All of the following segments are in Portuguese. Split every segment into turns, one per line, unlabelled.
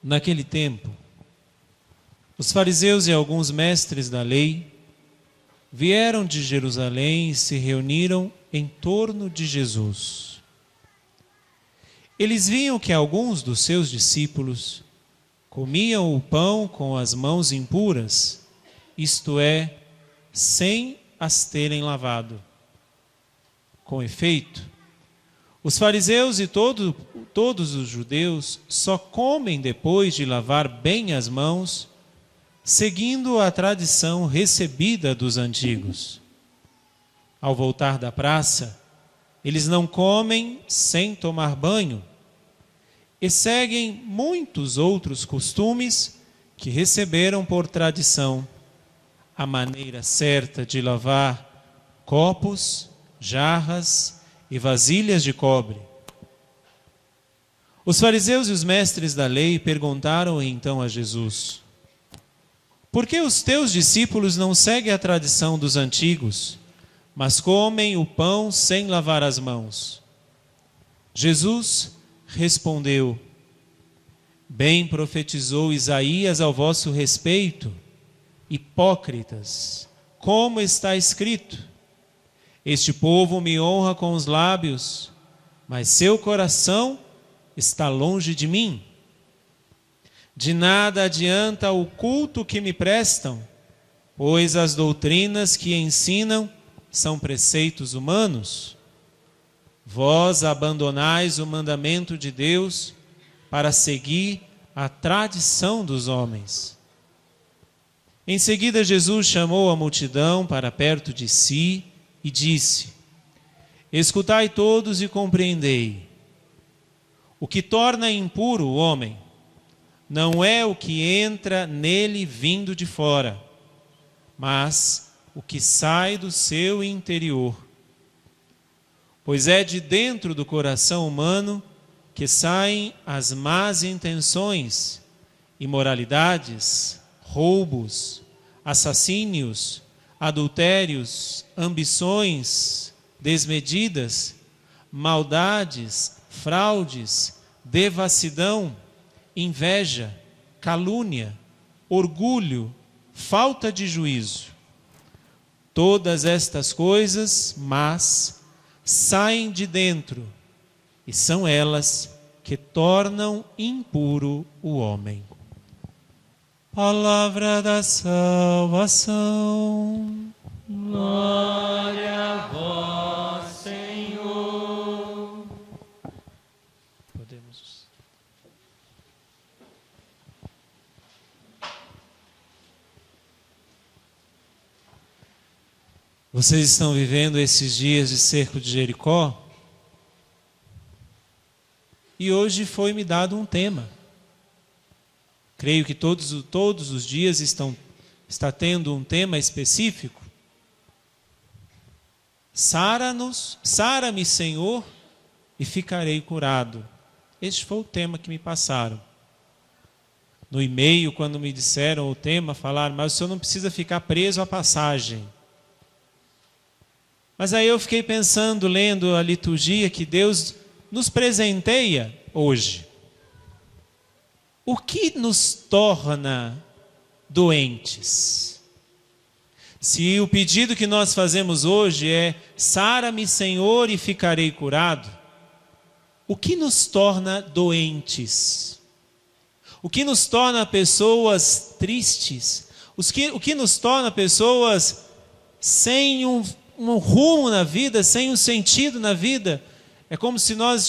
Naquele tempo, os fariseus e alguns mestres da lei vieram de Jerusalém e se reuniram em torno de Jesus. Eles viam que alguns dos seus discípulos comiam o pão com as mãos impuras, isto é, sem as terem lavado. Com efeito, os fariseus e todos os judeus só comem depois de lavar bem as mãos, seguindo a tradição recebida dos antigos. Ao voltar da praça, eles não comem sem tomar banho e seguem muitos outros costumes que receberam por tradição. A maneira certa de lavar copos, jarras e vasilhas de cobre. Os fariseus e os mestres da lei perguntaram então a Jesus: por que os teus discípulos não seguem a tradição dos antigos, mas comem o pão sem lavar as mãos? Jesus respondeu: bem profetizou Isaías ao vosso respeito, hipócritas, como está escrito: este povo me honra com os lábios, mas seu coração está longe de mim. De nada adianta o culto que me prestam, pois as doutrinas que ensinam são preceitos humanos. Vós abandonais o mandamento de Deus para seguir a tradição dos homens. Em seguida, Jesus chamou a multidão para perto de si e disse: escutai todos e compreendei. O que torna impuro o homem não é o que entra nele vindo de fora, mas o que sai do seu interior. Pois é de dentro do coração humano que saem as más intenções, imoralidades, roubos, assassínios, adultérios, ambições desmedidas, maldades, fraudes, devassidão, inveja, calúnia, orgulho, falta de juízo. Todas estas coisas más saem de dentro e são elas que tornam impuro o homem. Palavra da salvação.
Glória a vós, Senhor.
Podemos. Vocês estão vivendo esses dias de cerco de Jericó? E hoje foi-me dado um tema. Creio que todos os dias está tendo um tema específico. Sara-me, Senhor, e ficarei curado. Este foi o tema que me passaram. No e-mail, quando me disseram o tema, falaram: mas o senhor não precisa ficar preso à passagem. Mas aí eu fiquei pensando, lendo a liturgia, que Deus nos presenteia hoje. O que nos torna doentes? Se o pedido que nós fazemos hoje é: sara-me, Senhor, e ficarei curado, o que nos torna doentes? O que nos torna pessoas tristes? O que nos torna pessoas sem um rumo na vida, sem um sentido na vida? É como se nós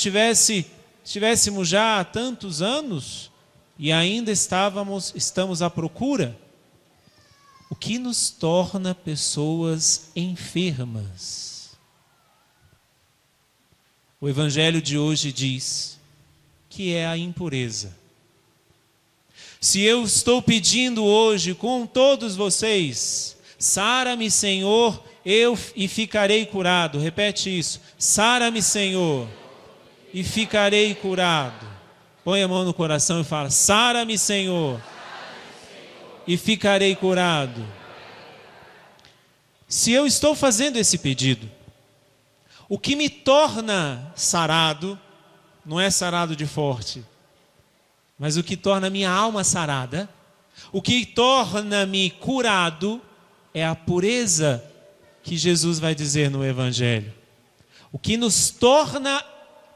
estivéssemos já há tantos anos e ainda estamos à procura. O que nos torna pessoas enfermas? O Evangelho de hoje diz que é a impureza. Se eu estou pedindo hoje com todos vocês: sara-me, Senhor, e ficarei curado. Repete isso: sara-me, Senhor, e ficarei curado. Põe a mão no coração e fala: sara-me, Senhor, e ficarei curado. Se eu estou fazendo esse pedido, o que me torna sarado, não é sarado de forte, Mas o que torna minha alma sarada, o que torna-me curado, é a pureza que Jesus vai dizer no Evangelho. O que nos torna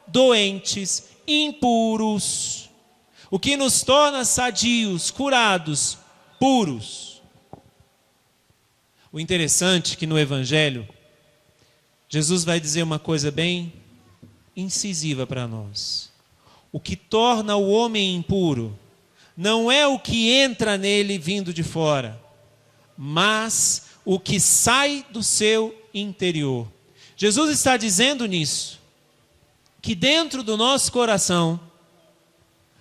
doentes, impuros, o que nos torna sadios, curados, puros. O interessante é que no Evangelho, Jesus vai dizer uma coisa bem incisiva para nós. O que torna o homem impuro não é o que entra nele vindo de fora, mas o que sai do seu interior. Jesus está dizendo nisso, que dentro do nosso coração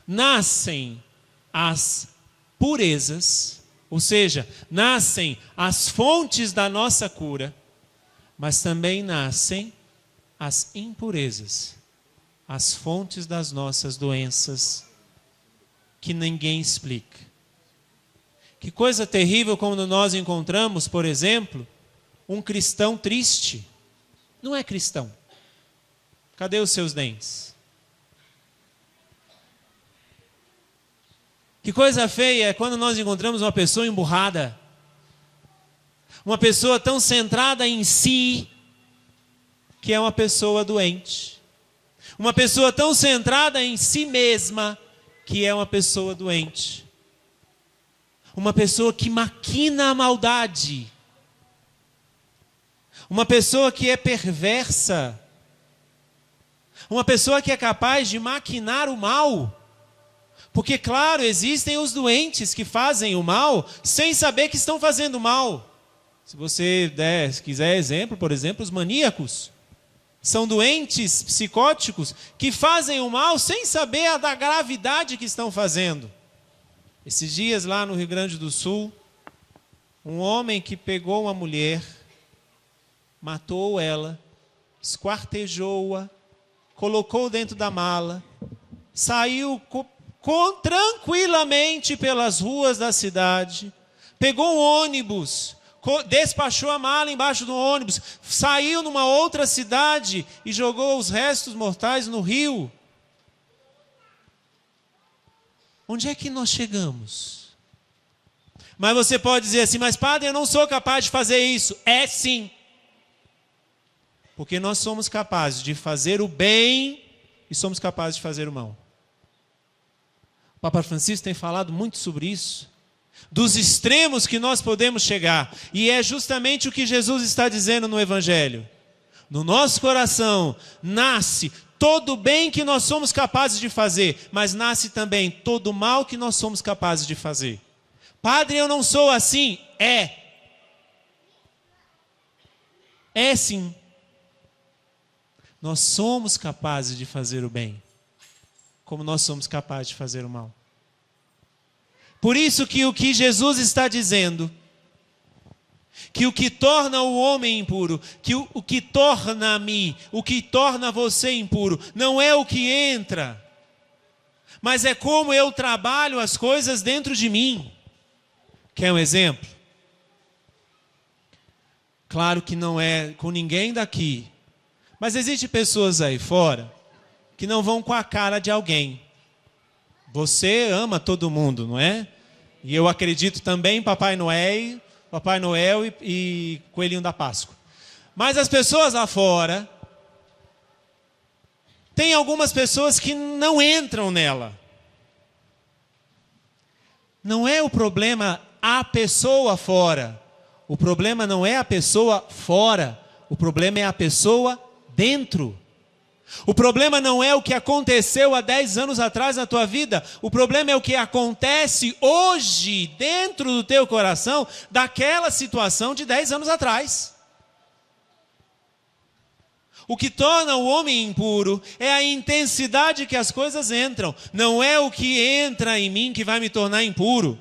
nascem as purezas, ou seja, nascem as fontes da nossa cura, mas também nascem as impurezas, as fontes das nossas doenças, que ninguém explica. Que coisa terrível quando nós encontramos, por exemplo, um cristão triste. Não é cristão. Cadê os seus dentes? Que coisa feia é quando nós encontramos uma pessoa emburrada. Uma pessoa tão centrada em si, que é uma pessoa doente. Uma pessoa tão centrada em si mesma, que é uma pessoa doente. Uma pessoa que maquina a maldade. Uma pessoa que é perversa. Uma pessoa que é capaz de maquinar o mal. Porque, claro, existem os doentes que fazem o mal sem saber que estão fazendo mal. Se você quiser exemplo, por exemplo, os maníacos. São doentes psicóticos que fazem o mal sem saber da gravidade que estão fazendo. Esses dias lá no Rio Grande do Sul, um homem que pegou uma mulher, matou ela, esquartejou-a, colocou dentro da mala, saiu tranquilamente pelas ruas da cidade, pegou um ônibus, despachou a mala embaixo do ônibus, saiu numa outra cidade e jogou os restos mortais no rio. Onde é que nós chegamos? Mas você pode dizer assim, mas padre, eu não sou capaz de fazer isso. É sim. Porque nós somos capazes de fazer o bem e somos capazes de fazer o mal. O Papa Francisco tem falado muito sobre isso. Dos extremos que nós podemos chegar. E é justamente o que Jesus está dizendo no Evangelho. No nosso coração nasce todo o bem que nós somos capazes de fazer, mas nasce também todo o mal que nós somos capazes de fazer. Padre, eu não sou assim. É sim. Nós somos capazes de fazer o bem, como nós somos capazes de fazer o mal. Por isso que o que Jesus está dizendo, que o que torna o homem impuro, que o que torna-me, o que torna você impuro, não é o que entra, mas é como eu trabalho as coisas dentro de mim. Quer um exemplo? Claro que não é com ninguém daqui, mas existem pessoas aí fora que não vão com a cara de alguém. Você ama todo mundo, não é? E eu acredito também em Papai Noel e Coelhinho da Páscoa. Mas as pessoas lá fora, tem algumas pessoas que não entram nela. Não é o problema a pessoa fora. O problema não é a pessoa fora. O problema é a pessoa dentro. O problema não é o que aconteceu há 10 anos atrás na tua vida. O problema é o que acontece hoje dentro do teu coração daquela situação de 10 anos atrás. O que torna o homem impuro é a intensidade que as coisas entram. Não é o que entra em mim que vai me tornar impuro.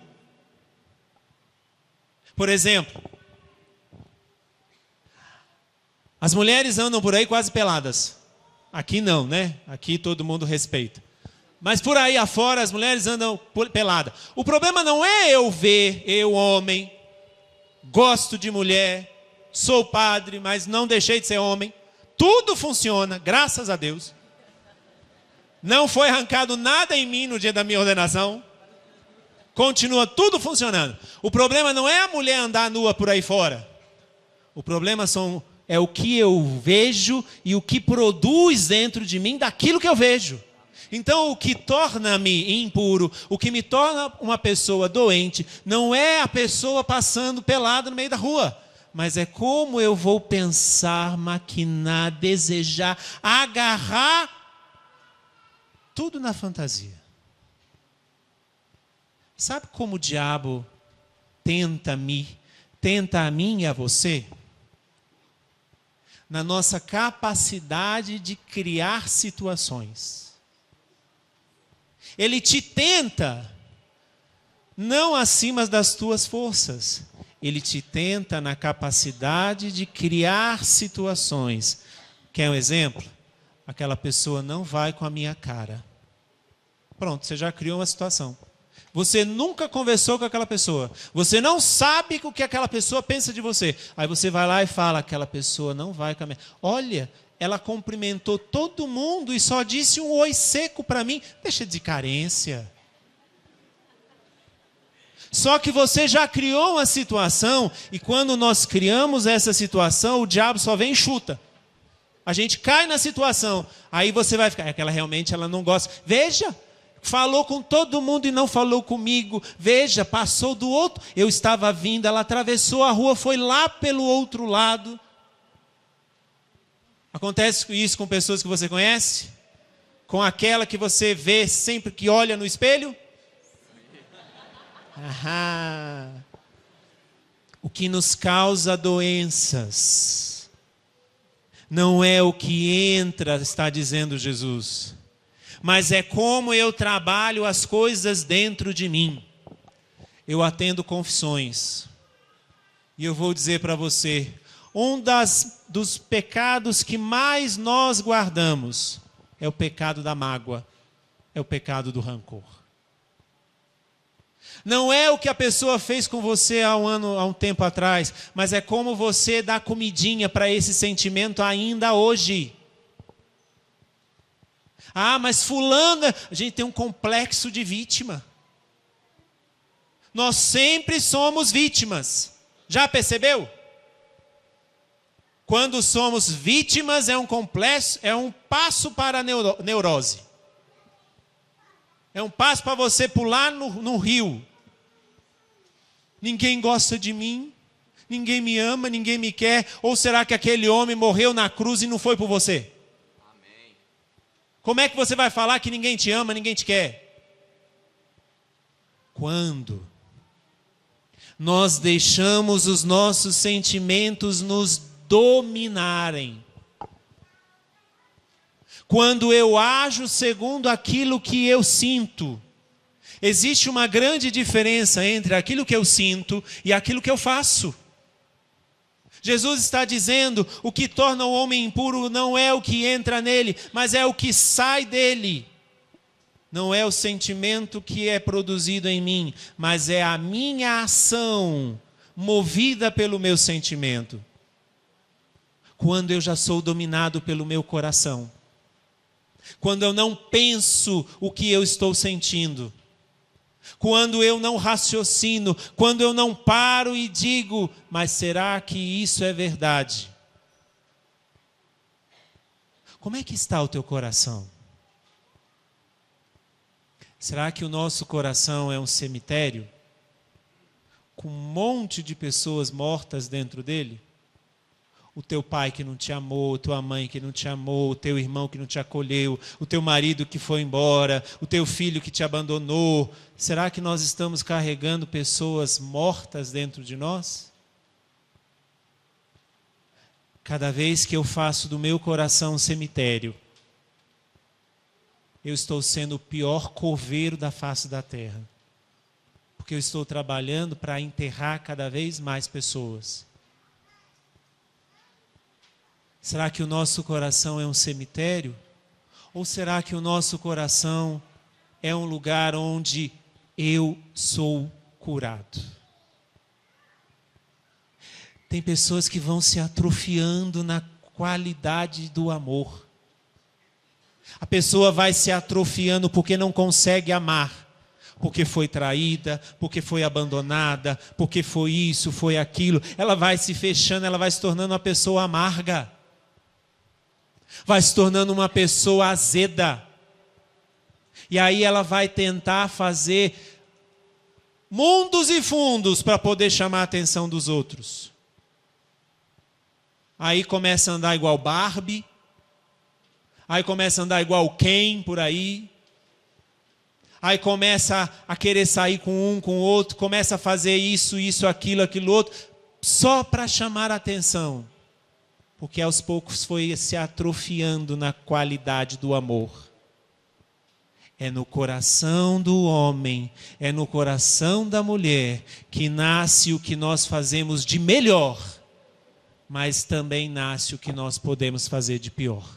Por exemplo, as mulheres andam por aí quase peladas. Aqui não, né? Aqui todo mundo respeita. Mas por aí afora as mulheres andam peladas. O problema não é eu homem, gosto de mulher, sou padre, mas não deixei de ser homem. Tudo funciona, graças a Deus. Não foi arrancado nada em mim no dia da minha ordenação. Continua tudo funcionando. O problema não é a mulher andar nua por aí fora. O problema é o que eu vejo e o que produz dentro de mim daquilo que eu vejo. Então, o que torna-me impuro, o que me torna uma pessoa doente, não é a pessoa passando pelada no meio da rua, mas é como eu vou pensar, maquinar, desejar, agarrar, tudo na fantasia. Sabe como o diabo tenta a mim e a você? Na nossa capacidade de criar situações. Ele te tenta, não acima das tuas forças. Ele te tenta na capacidade de criar situações. Quer um exemplo? Aquela pessoa não vai com a minha cara. Pronto, você já criou uma situação. Você nunca conversou com aquela pessoa. Você não sabe o que aquela pessoa pensa de você. Aí você vai lá e fala, aquela pessoa não vai com a minha... Olha, ela cumprimentou todo mundo e só disse um oi seco para mim. Deixa de carência. Só que você já criou uma situação, e quando nós criamos essa situação, o diabo só vem e chuta. A gente cai na situação, aí você vai ficar, aquela realmente ela não gosta. Veja, falou com todo mundo e não falou comigo. Veja, passou do outro, eu estava vindo, ela atravessou a rua, foi lá pelo outro lado. Acontece isso com pessoas que você conhece? Com aquela que você vê sempre que olha no espelho? Aham. O que nos causa doenças não é o que entra, está dizendo Jesus, mas é como eu trabalho as coisas dentro de mim. Eu atendo confissões e eu vou dizer para você, dos pecados que mais nós guardamos é o pecado da mágoa, é o pecado do rancor. Não é o que a pessoa fez com você há um tempo atrás, mas é como você dá comidinha para esse sentimento ainda hoje. Ah, mas fulana, a gente tem um complexo de vítima. Nós sempre somos vítimas. Já percebeu? Quando somos vítimas é um complexo, é um passo para a neurose. É um passo para você pular no rio. Ninguém gosta de mim, ninguém me ama, ninguém me quer. Ou será que aquele homem morreu na cruz e não foi por você? Amém. Como é que você vai falar que ninguém te ama, ninguém te quer? Quando nós deixamos os nossos sentimentos nos dominarem. Quando eu ajo segundo aquilo que eu sinto. Existe uma grande diferença entre aquilo que eu sinto e aquilo que eu faço. Jesus está dizendo, o que torna o homem impuro não é o que entra nele, mas é o que sai dele. Não é o sentimento que é produzido em mim, mas é a minha ação movida pelo meu sentimento. Quando eu já sou dominado pelo meu coração. Quando eu não penso o que eu estou sentindo. Quando eu não raciocino, quando eu não paro e digo, mas será que isso é verdade? Como é que está o teu coração? Será que o nosso coração é um cemitério? Com um monte de pessoas mortas dentro dele? O teu pai que não te amou, a tua mãe que não te amou, o teu irmão que não te acolheu, o teu marido que foi embora, o teu filho que te abandonou. Será que nós estamos carregando pessoas mortas dentro de nós? Cada vez que eu faço do meu coração um cemitério, eu estou sendo o pior coveiro da face da terra. Porque eu estou trabalhando para enterrar cada vez mais pessoas. Será que o nosso coração é um cemitério? Ou será que o nosso coração é um lugar onde eu sou curado? Tem pessoas que vão se atrofiando na qualidade do amor. A pessoa vai se atrofiando porque não consegue amar. Porque foi traída, porque foi abandonada, porque foi isso, foi aquilo. Ela vai se fechando, ela vai se tornando uma pessoa amarga. Vai se tornando uma pessoa azeda. E aí ela vai tentar fazer mundos e fundos para poder chamar a atenção dos outros. Aí começa a andar igual Barbie. Aí começa a andar igual Ken por aí. Aí começa a querer sair com um, com o outro. Começa a fazer isso, aquilo outro. Só para chamar a atenção. Porque aos poucos foi se atrofiando na qualidade do amor. É no coração do homem, é no coração da mulher que nasce o que nós fazemos de melhor, mas também nasce o que nós podemos fazer de pior.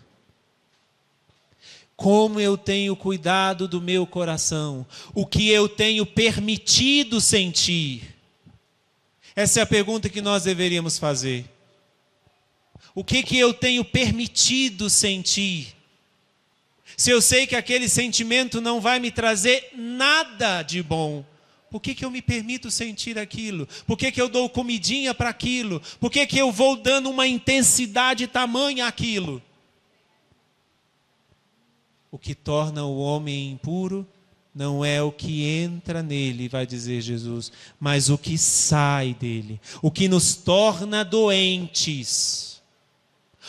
Como eu tenho cuidado do meu coração, o que eu tenho permitido sentir? Essa é a pergunta que nós deveríamos fazer. O que eu tenho permitido sentir? Se eu sei que aquele sentimento não vai me trazer nada de bom, por que eu me permito sentir aquilo? Por que eu dou comidinha para aquilo? Por que eu vou dando uma intensidade tamanha àquilo? O que torna o homem impuro não é o que entra nele, vai dizer Jesus, mas o que sai dele. O que nos torna doentes.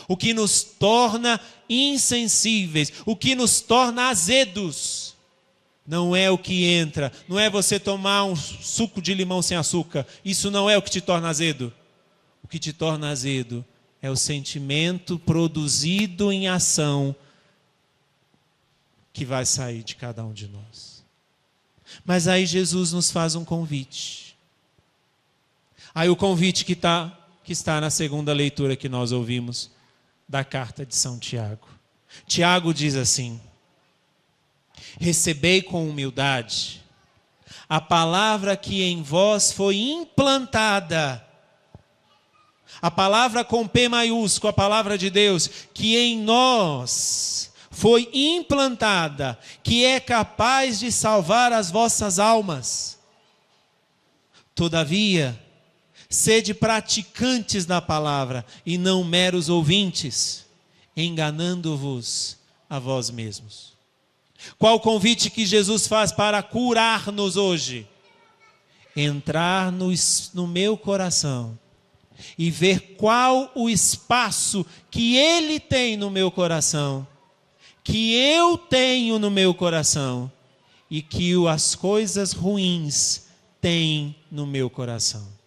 O que nos torna insensíveis, o que nos torna azedos, não é o que entra, não é você tomar um suco de limão sem açúcar, isso não é o que te torna azedo. O que te torna azedo é o sentimento produzido em ação que vai sair de cada um de nós. Mas aí Jesus nos faz um convite. Aí o convite que está na segunda leitura que nós ouvimos, da carta de São Tiago. Tiago diz assim: recebei com humildade a palavra que em vós foi implantada, a palavra com P maiúsculo, a palavra de Deus, que em nós foi implantada, que é capaz de salvar as vossas almas. Todavia, sede praticantes da palavra e não meros ouvintes, enganando-vos a vós mesmos. Qual o convite que Jesus faz para curar-nos hoje? Entrar no meu coração e ver qual o espaço que Ele tem no meu coração, que eu tenho no meu coração e que as coisas ruins têm no meu coração.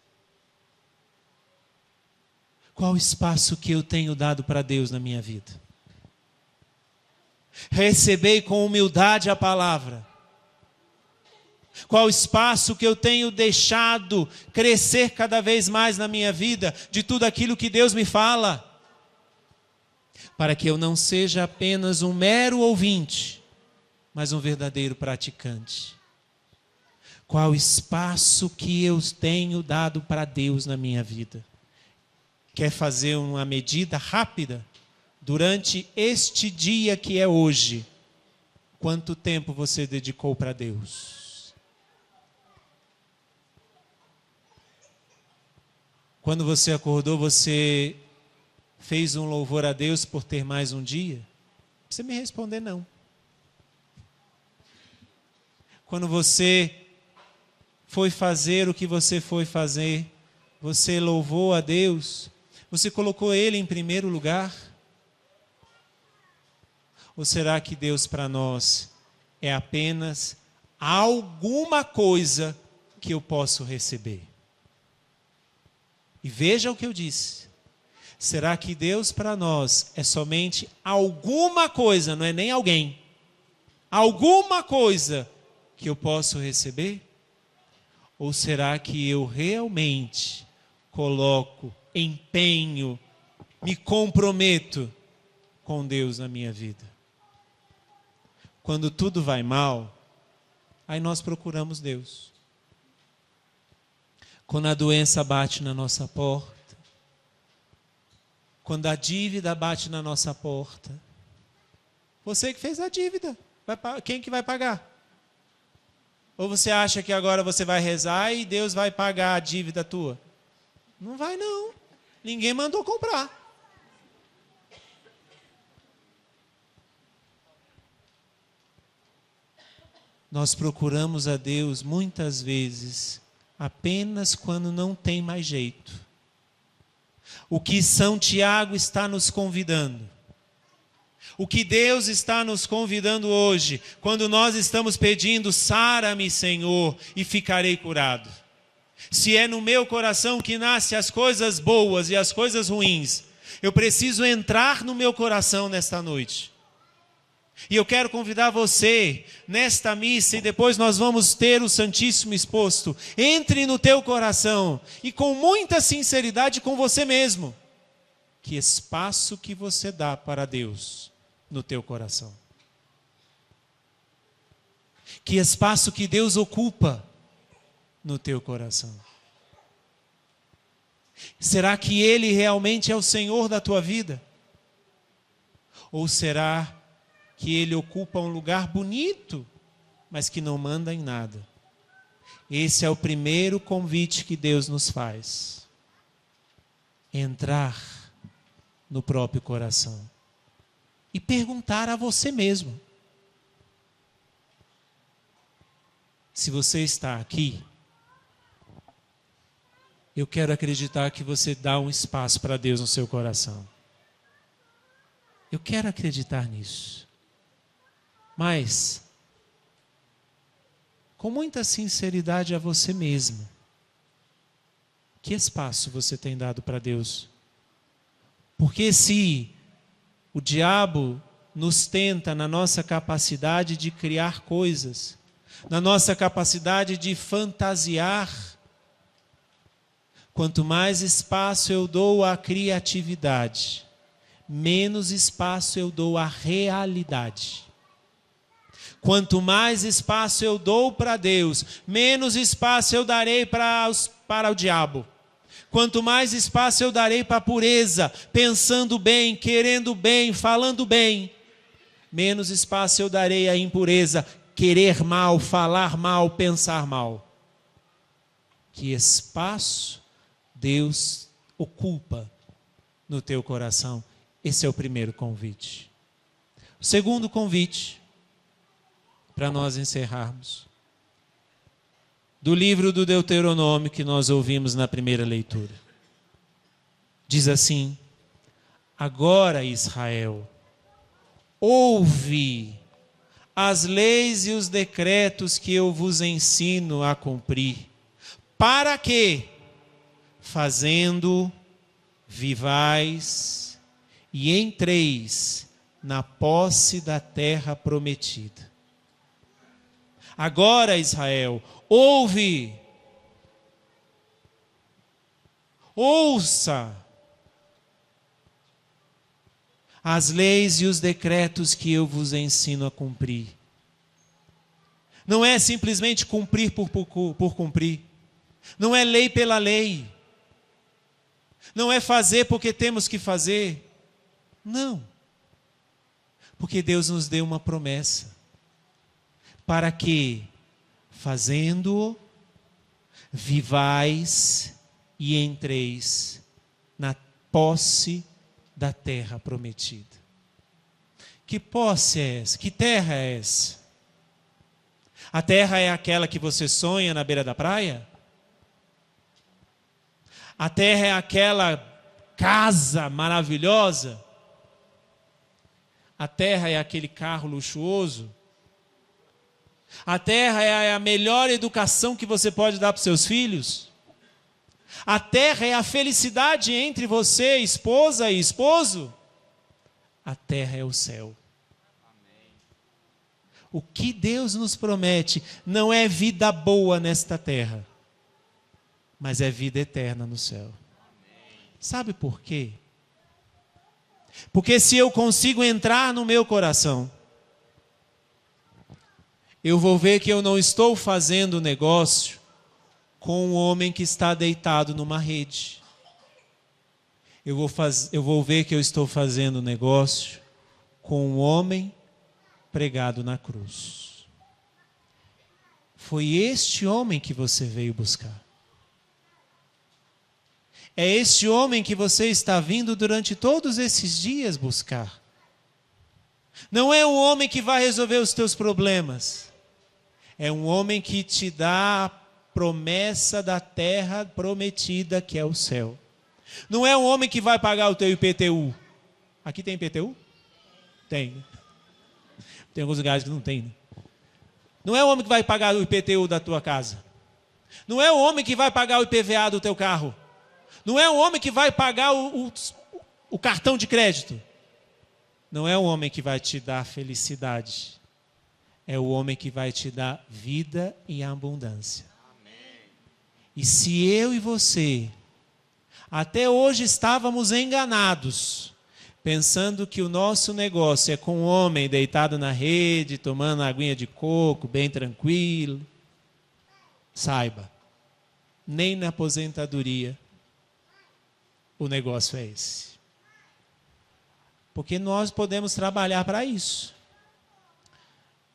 Qual o espaço que eu tenho dado para Deus na minha vida? Recebei com humildade a palavra. Qual o espaço que eu tenho deixado crescer cada vez mais na minha vida, de tudo aquilo que Deus me fala? Para que eu não seja apenas um mero ouvinte, mas um verdadeiro praticante. Qual o espaço que eu tenho dado para Deus na minha vida? Quer fazer uma medida rápida? Durante este dia que é hoje, quanto tempo você dedicou para Deus? Quando você acordou, você fez um louvor a Deus por ter mais um dia? Não precisa me responder não. Quando você foi fazer o que você foi fazer, você louvou a Deus? Você colocou Ele em primeiro lugar? Ou será que Deus para nós é apenas alguma coisa que eu posso receber? E veja o que eu disse. Será que Deus para nós é somente alguma coisa, não é nem alguém? Alguma coisa que eu posso receber? Ou será que eu realmente coloco empenho, me comprometo com Deus na minha vida? Quando tudo vai mal, aí nós procuramos Deus. Quando a doença bate na nossa porta, quando a dívida bate na nossa porta, Você que fez a dívida. Quem que vai pagar? Ou você acha que agora você vai rezar e Deus vai pagar a dívida tua? Não vai não. Ninguém mandou comprar. Nós procuramos a Deus muitas vezes apenas quando não tem mais jeito. O que São Tiago está nos convidando, o que Deus está nos convidando hoje, quando nós estamos pedindo, sara-me, Senhor, e ficarei curado. Se é no meu coração que nascem as coisas boas e as coisas ruins, eu preciso entrar no meu coração nesta noite. E eu quero convidar você, nesta missa, e depois nós vamos ter o Santíssimo exposto. Entre no teu coração, e com muita sinceridade com você mesmo. Que espaço que você dá para Deus no teu coração? Que espaço que Deus ocupa no teu coração? Será que Ele realmente é o Senhor da tua vida? Ou será que Ele ocupa um lugar bonito, mas que não manda em nada? Esse é o primeiro convite que Deus nos faz. Entrar no próprio coração e perguntar a você mesmo. Se você está aqui, eu quero acreditar que você dá um espaço para Deus no seu coração. Eu quero acreditar nisso. Mas, com muita sinceridade a você mesmo, que espaço você tem dado para Deus? Porque se o diabo nos tenta na nossa capacidade de criar coisas, na nossa capacidade de fantasiar, quanto mais espaço eu dou à criatividade, menos espaço eu dou à realidade. Quanto mais espaço eu dou para Deus, menos espaço eu darei para o diabo. Quanto mais espaço eu darei para a pureza, pensando bem, querendo bem, falando bem, menos espaço eu darei à impureza, querer mal, falar mal, pensar mal. Que espaço Deus ocupa no teu coração? Esse é o primeiro convite. O segundo convite, para nós encerrarmos, do livro do Deuteronômio que nós ouvimos na primeira leitura. Diz assim: agora, Israel, ouve as leis e os decretos que eu vos ensino a cumprir, para que, fazendo, vivais e entreis na posse da terra prometida. Agora, Israel, ouve, ouça as leis e os decretos que eu vos ensino a cumprir. Não é simplesmente cumprir por cumprir. Não é lei pela lei. Não é fazer porque temos que fazer. Não. Porque Deus nos deu uma promessa. Para que, fazendo-o, vivais e entreis na posse da terra prometida. Que posse é essa? Que terra é essa? A terra é aquela que você sonha na beira da praia? A terra é aquela casa maravilhosa? A terra é aquele carro luxuoso? A terra é a melhor educação que você pode dar para os seus filhos? A terra é a felicidade entre você, esposa e esposo? A terra é o céu. O que Deus nos promete não é vida boa nesta terra, mas é vida eterna no céu. Sabe por quê? Porque se eu consigo entrar no meu coração, eu vou ver que eu não estou fazendo negócio com um homem que está deitado numa rede. Eu vou ver que eu estou fazendo negócio com um homem pregado na cruz. Foi este homem que você veio buscar. É este homem que você está vindo durante todos esses dias buscar. Não é um homem que vai resolver os teus problemas. É um homem que te dá a promessa da terra prometida, que é o céu. Não é um homem que vai pagar o teu IPTU. Aqui tem IPTU? Tem, né? Tem alguns lugares que não tem, né? Não é o homem que vai pagar o IPTU da tua casa. Não é o homem que vai pagar o IPVA do teu carro. Não é o homem que vai pagar o cartão de crédito. Não é o homem que vai te dar felicidade. É o homem que vai te dar vida e abundância. Amém. E se eu e você, até hoje estávamos enganados, pensando que o nosso negócio é com um homem deitado na rede, tomando aguinha de coco, bem tranquilo, saiba, nem na aposentadoria o negócio é esse. Porque nós podemos trabalhar para isso.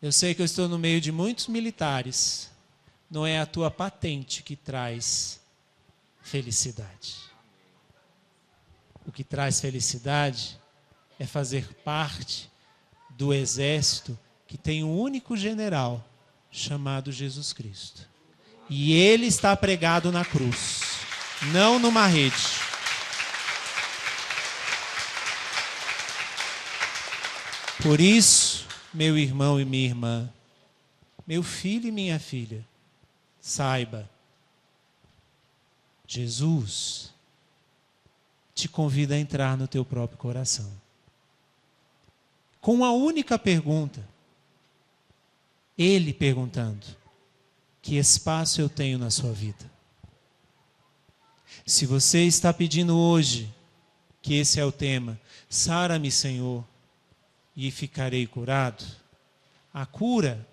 Eu sei que eu estou no meio de muitos militares. Não é a tua patente que traz felicidade. O que traz felicidade é fazer parte do exército que tem um único general chamado Jesus Cristo. E ele está pregado na cruz, não numa rede. Por isso, meu irmão e minha irmã, meu filho e minha filha, saiba, Jesus te convida a entrar no teu próprio coração. Com uma única pergunta. Ele perguntando: que espaço eu tenho na sua vida? Se você está pedindo hoje, que esse é o tema, sara-me, Senhor, e ficarei curado, a cura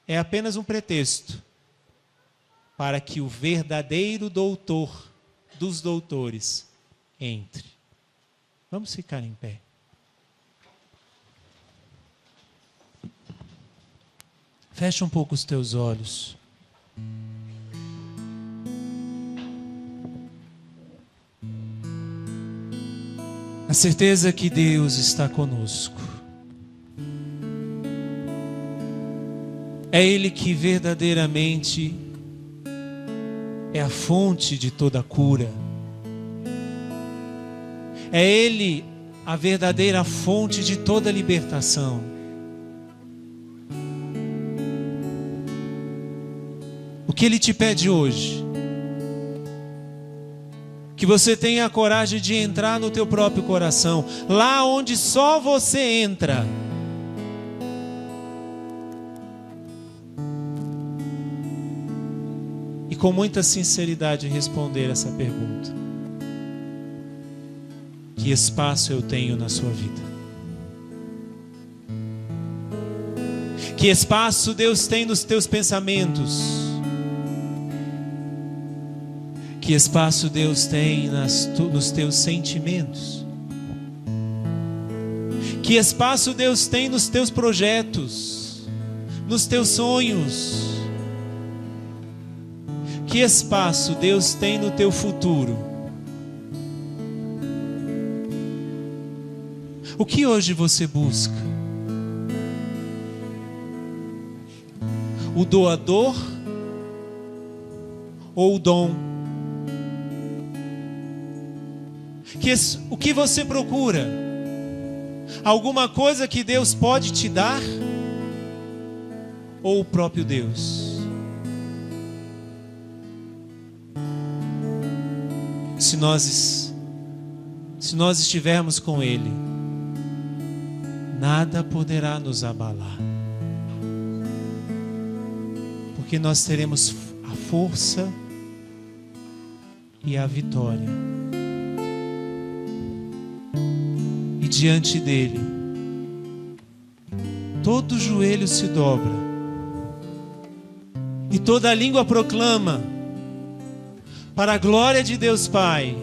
é apenas um pretexto para que o verdadeiro doutor dos doutores entre. Vamos ficar em pé. Fecha um pouco os teus olhos. A certeza que Deus está conosco. É Ele que verdadeiramente é a fonte de toda cura. É Ele a verdadeira fonte de toda libertação. O que Ele te pede hoje? Que você tenha a coragem de entrar no teu próprio coração, lá onde só você entra. E com muita sinceridade responder essa pergunta: que espaço eu tenho na sua vida? Que espaço Deus tem nos teus pensamentos? Que espaço Deus tem nos teus sentimentos? Que espaço Deus tem nos teus projetos, nos teus sonhos? Que espaço Deus tem no teu futuro? O que hoje você busca? O doador ou o dom? O que você procura? Alguma coisa que Deus pode te dar? Ou o próprio Deus? Se nós estivermos com Ele, nada poderá nos abalar. Porque nós teremos a força e a vitória. E diante dele, todo joelho se dobra e toda língua proclama, para a glória de Deus Pai,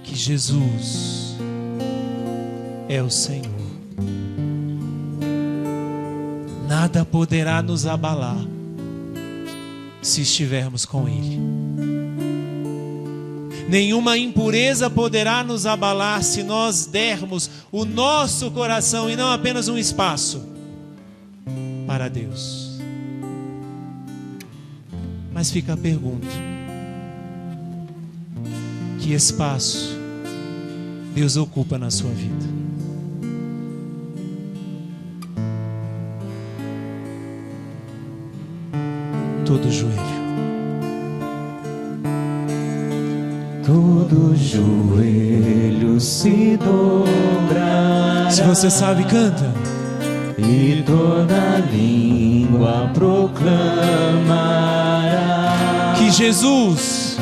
que Jesus é o Senhor. nada poderá nos abalar se estivermos com Ele. Nenhuma impureza poderá nos abalar se nós dermos o nosso coração e não apenas um espaço para Deus. Mas fica a pergunta: que espaço Deus ocupa na sua vida? Todo joelho.
Todo joelho se dobrará.
Se você sabe, canta.
E toda língua proclamará
Que Jesus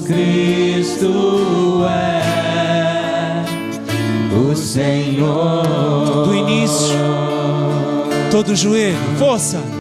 Cristo é o Senhor.
do início. Todo joelho, força.